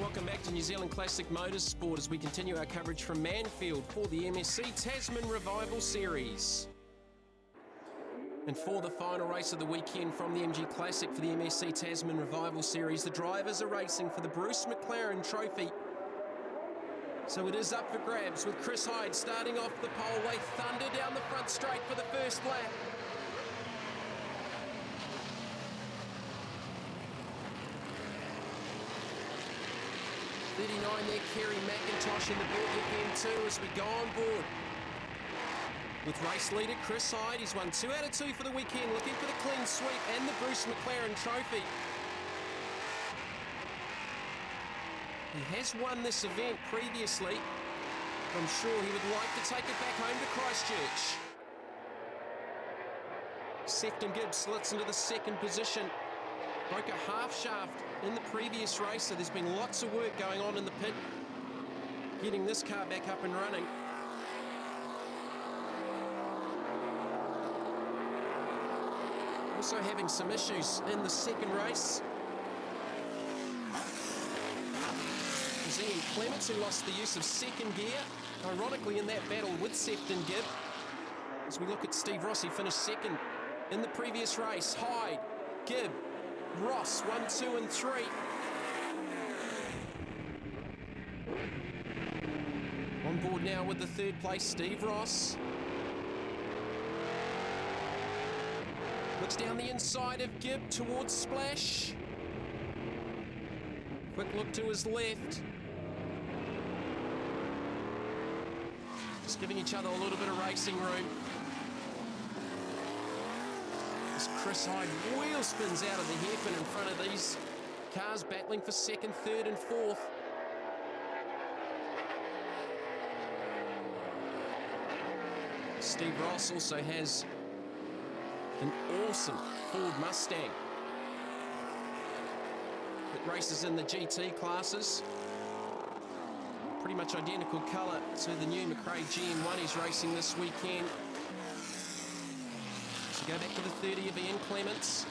Welcome back to New Zealand Classic Motorsport as we continue our coverage from Manfeild for the MSC Tasman Revival Series. And for the final race of the weekend from the MG Classic for the MSC Tasman Revival Series, the drivers are racing for the Bruce McLaren Trophy. So it is up for grabs with Chris Hyde starting off the pole. They thunder down the front straight for the first lap. There, Kerry McIntosh in the Berg FM2 as we go on board. With race leader Chris Hyde, he's won 2 out of 2 for the weekend, looking for the clean sweep and the Bruce McLaren Trophy. He has won this event previously. I'm sure he would like to take it back home to Christchurch. Sefton Gibbs slits into the second position. Broke a half shaft in the previous race, so there's been lots of work going on in the pit, getting this car back up and running. Also having some issues in the second race. Ian Clements, who lost the use of second gear, ironically in that battle with Sefton Gibb. As we look at Steve Ross, he finished second in the previous race. Hyde, Gibb, Ross, 1, 2 and 3. On board now with the third place, Steve Ross. Looks down the inside of Gibb towards Splash. Quick look to his left. Just giving each other a little bit of racing room. As Chris Hyde wheel spins out of the hairpin in front of these cars battling for second, third and fourth. Steve Ross also has an awesome Ford Mustang. It races in the GT classes. Pretty much identical colour to the new McRae GM1 he's racing this weekend. So go back to the 30 of Ian Clements.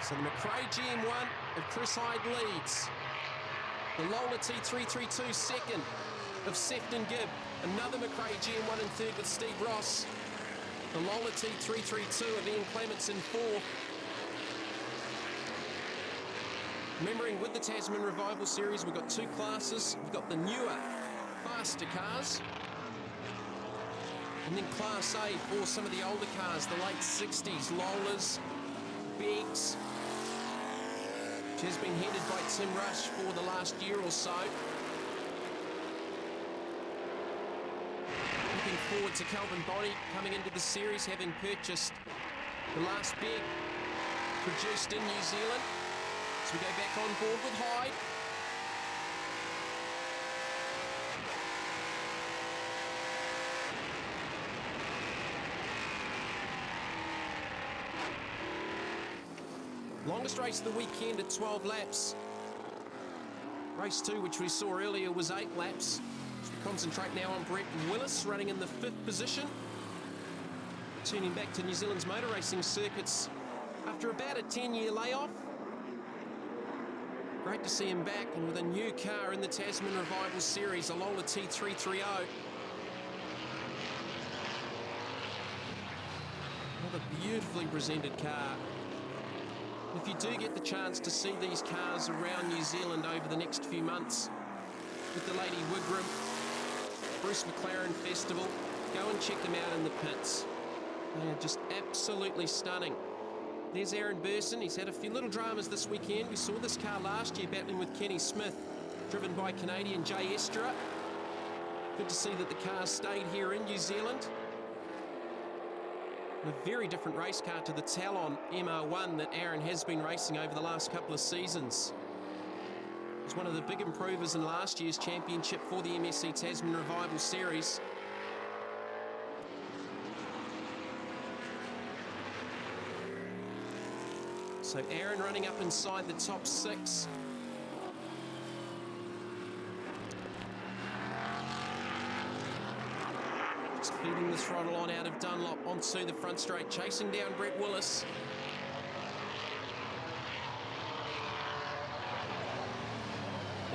So the McRae GM1 of Chris Hyde leads. The Lola T332 second of Sefton Gibb. Another McRae GM1 in third with Steve Ross. The Lola T332 of Ian Clements in fourth. Remembering with the Tasman Revival Series, we've got 2 classes. We've got the newer, faster cars. And then Class A for some of the older cars, the late 60s, Lolas, Beggs, which has been headed by Tim Rush for the last year or so. Looking forward to Calvin Bonney coming into the series, having purchased the last Begg produced in New Zealand. So we go back on board with Hyde. Longest race of the weekend at 12 laps. Race 2, which we saw earlier, was 8 laps. So we concentrate now on Brett Willis, running in the 5th position. Turning back to New Zealand's motor racing circuits after about a 10-year layoff. Great to see him back and with a new car in the Tasman Revival Series, a Lola T330. Another beautifully presented car. If you do get the chance to see these cars around New Zealand over the next few months with the Lady Wigram, Bruce McLaren Festival, go and check them out in the pits. They are just absolutely stunning. There's Aaron Burson. He's had a few little dramas this weekend. We saw this car last year battling with Kenny Smith, driven by Canadian Jay Estra. Good to see that the car stayed here in New Zealand. And a very different race car to the Talon MR1 that Aaron has been racing over the last couple of seasons. It was one of the big improvers in last year's championship for the MSC Tasman Revival Series. So Aaron running up inside the top 6. Just feeding the throttle on out of Dunlop onto the front straight, chasing down Brett Willis.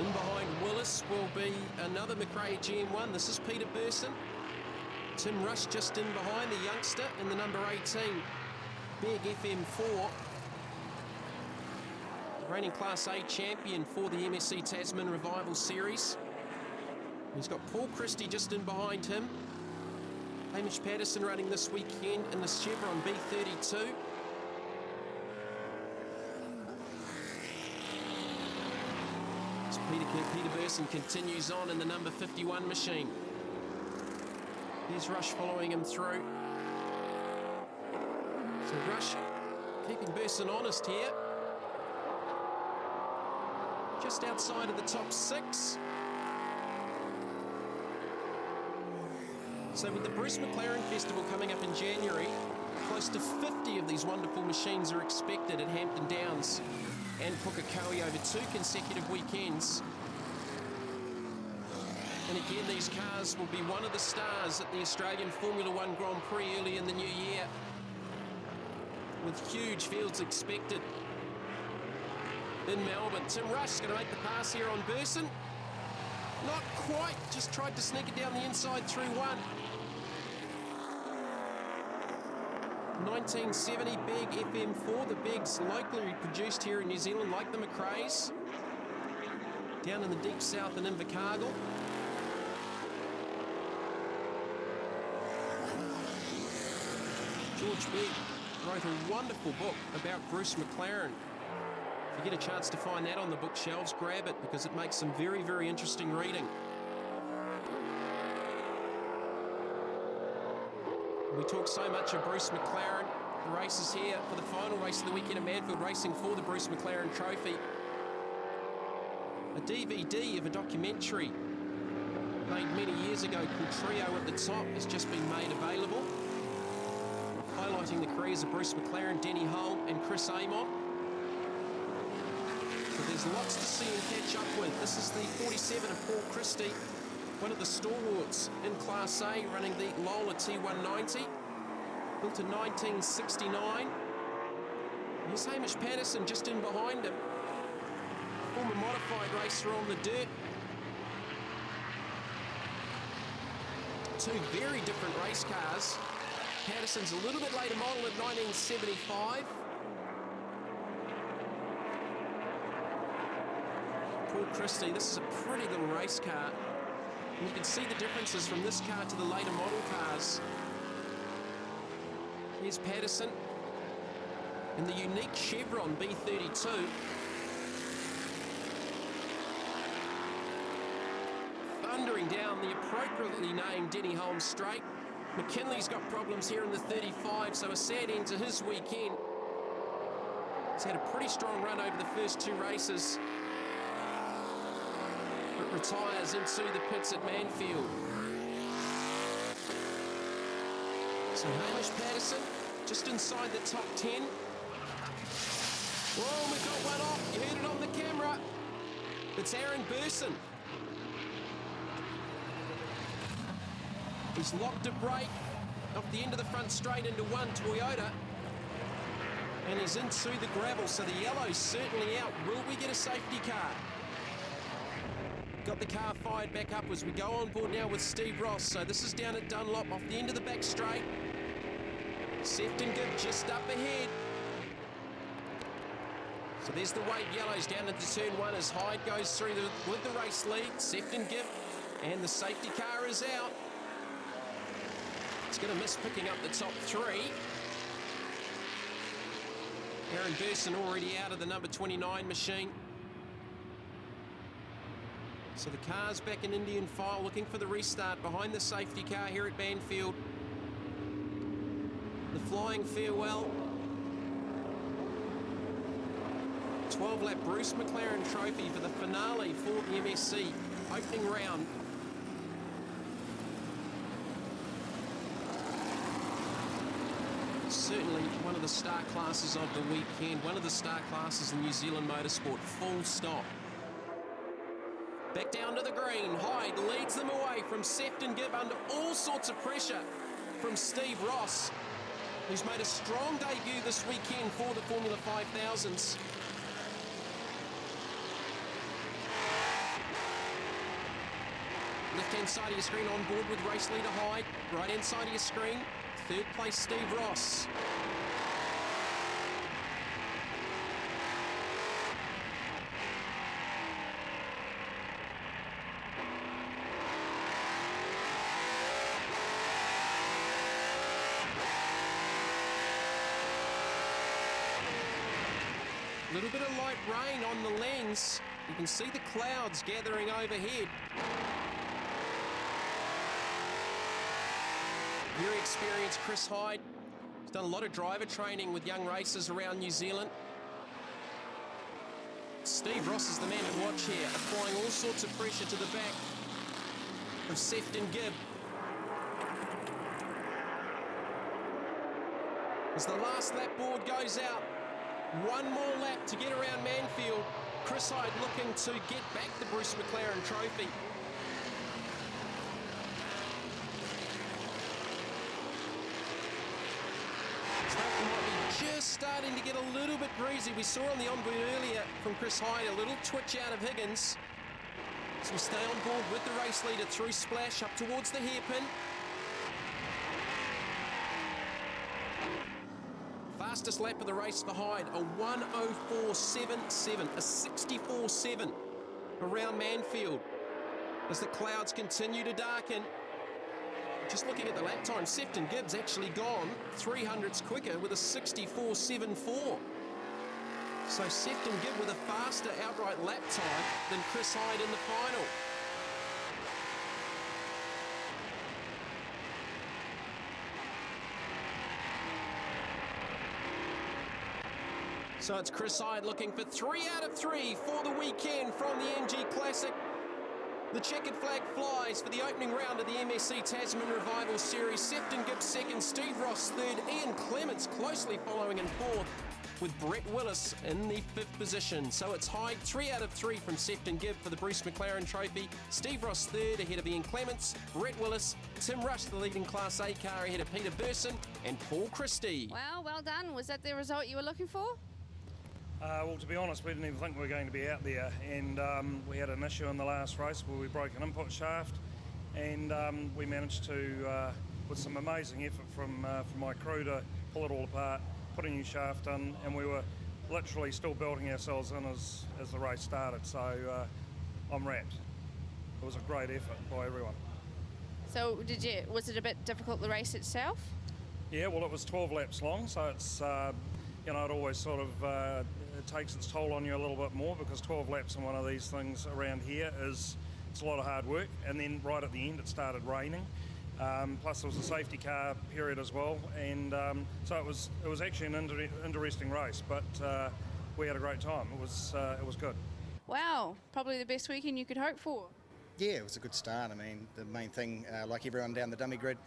In behind Willis will be another McRae GM1. This is Peter Burson. Tim Rush just in behind, the youngster in the number 18, Big FM4. Reigning Class A champion for the MSC Tasman Revival Series. He's got Paul Christie just in behind him. Hamish Patterson running this weekend in the Chevron B32. As Peter Burson continues on in the number 51 machine. Here's Rush following him through. So Rush keeping Burson honest here. Just outside of the top 6. So with the Bruce McLaren Festival coming up in January, close to 50 of these wonderful machines are expected at Hampton Downs and Pukekohe over 2 consecutive weekends. And again, these cars will be one of the stars at the Australian Formula One Grand Prix early in the new year, with huge fields expected in Melbourne. Tim Rush going to make the pass here on Burson. Not quite, just tried to sneak it down the inside through one. 1970 Big FM4, the Bigs locally produced here in New Zealand, like the McRaes. Down in the deep south in Invercargill. George Bigg wrote a wonderful book about Bruce McLaren. If you get a chance to find that on the bookshelves, grab it, because it makes some very, very interesting reading. We talk so much of Bruce McLaren. The race is here for the final race of the weekend at Manfeild, racing for the Bruce McLaren Trophy. A DVD of a documentary made many years ago called Trio at the Top has just been made available, highlighting the careers of Bruce McLaren, Denny Hull and Chris Amon. So there's lots to see and catch up with. This is the 47 of Paul Christie, one of the stalwarts in Class A, running the Lola T190, built in 1969. Here's Hamish Patterson just in behind him, former modified racer on the dirt. Two very different race cars. Patterson's a little bit later model at 1975. Paul Christie, this is a pretty little race car. And you can see the differences from this car to the later model cars. Here's Patterson in the unique Chevron B32. Thundering down the appropriately named Denny Holmes Straight. McKinley's got problems here in the 35, so a sad end to his weekend. He's had a pretty strong run over the first 2 races, but retires into the pits at Manfeild. So Hamish Patterson just inside the top 10. Whoa, we've got one off. You heard it on the camera. It's Aaron Burson. He's locked a brake off the end of the front straight into one Toyota. And he's into the gravel, so the yellow's certainly out. Will we get a safety car? Got the car fired back up as we go on board now with Steve Ross. So this is down at Dunlop off the end of the back straight. Sefton Gibb just up ahead. So there's the wave yellows down into turn 1 as Hyde goes through with the race lead. Sefton Gibb, and the safety car is out. It's going to miss picking up the top 3. Aaron Burson already out of the number 29 machine. So the car's back in Indian file, looking for the restart behind the safety car here at Manfeild. The flying farewell. 12-lap Bruce McLaren Trophy for the finale for the MSC opening round. Certainly one of the star classes of the weekend, one of the star classes in New Zealand motorsport, full stop. Back down to the green, Hyde leads them away from Sefton Gibb under all sorts of pressure from Steve Ross, who's made a strong debut this weekend for the Formula 5000s. Left-hand side of your screen on board with race leader Hyde. Right-hand side of your screen, third place Steve Ross. A little bit of light rain on the lens. You can see the clouds gathering overhead. Very experienced Chris Hyde. He's done a lot of driver training with young racers around New Zealand. Steve Ross is the man to watch here, applying all sorts of pressure to the back of Sefton Gibb. As the last lap board goes out, one more lap to get around Manfeild. Chris Hyde looking to get back the Bruce McLaren trophy. Just starting to get a little bit breezy. We saw on the onboard earlier from Chris Hyde a little twitch out of Higgins. So we stay on board with the race leader through Splash up towards the hairpin. Fastest lap of the race for Hyde, a 1:04.77, a 64.7 around Manfeild. As the clouds continue to darken, just looking at the lap time, Sefton Gibb's actually gone 300ths quicker with a 64.74. So Sefton Gibb with a faster outright lap time than Chris Hyde in the final. So it's Chris Hyde looking for 3 out of 3 for the weekend from the MG Classic. The checkered flag flies for the opening round of the MSC Tasman Revival Series. Sefton Gibb second, Steve Ross third, Ian Clements closely following in fourth, with Brett Willis in the 5th position. So it's Hyde 3 out of 3 from Sefton Gibb for the Bruce McLaren Trophy. Steve Ross third ahead of Ian Clements, Brett Willis, Tim Rush the leading Class A car ahead of Peter Burson and Paul Christie. Well done. Was that the result you were looking for? Well, to be honest, we didn't even think we were going to be out there, and we had an issue in the last race where we broke an input shaft, and we managed to, with some amazing effort from my crew, to pull it all apart, put a new shaft in, and we were literally still building ourselves in as the race started, so I'm wrapped. It was a great effort by everyone. So was it a bit difficult, the race itself? Yeah, well, it was 12 laps long, so it's, it always sort of it takes its toll on you a little bit more, because 12 laps in one of these things around here it's a lot of hard work. And then right at the end it started raining, plus there was a safety car period as well, and so it was actually an interesting race, but we had a great time. It was good. Wow, probably the best weekend you could hope for. Yeah, it was a good start. I mean, the main thing, like everyone down the dummy grid,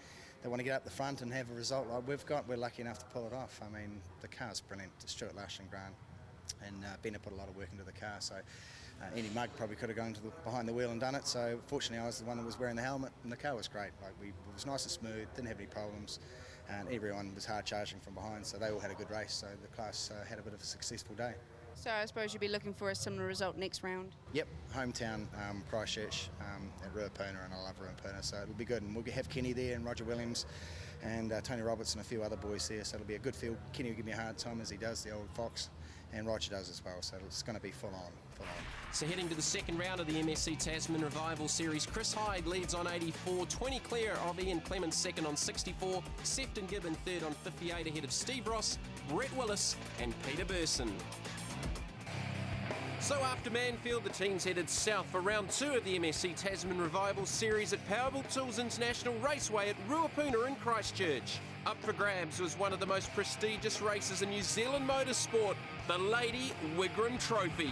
they want to get up the front and have a result like we've got. We're lucky enough to pull it off. I mean, the car's brilliant. Stuart Lush and Grant and Bennett put a lot of work into the car, so any mug probably could have gone to behind the wheel and done it. So fortunately I was the one that was wearing the helmet, and the car was great. It was nice and smooth, didn't have any problems, and everyone was hard charging from behind, so they all had a good race. So the class had a bit of a successful day. So I suppose you'd be looking for a similar result next round? Yep, hometown, Christchurch at Ruapuna, and I love Ruapuna, so it'll be good. And we'll have Kenny there and Roger Williams and Tony Roberts and a few other boys there, so it'll be a good field. Kenny will give me a hard time as he does, the old fox, and Roger does as well, so it's going to be full on. So heading to the second round of the MSC Tasman Revival Series, Chris Hyde leads on 84, 20 clear of Ian Clements second on 64, Sefton Gibb in third on 58 ahead of Steve Ross, Brett Willis and Peter Burson. So after Manfeild, the teams headed south for round 2 of the MSC Tasman Revival Series at Powerbuilt Tools International Raceway at Ruapuna in Christchurch. Up for grabs was one of the most prestigious races in New Zealand motorsport, the Lady Wigram Trophy.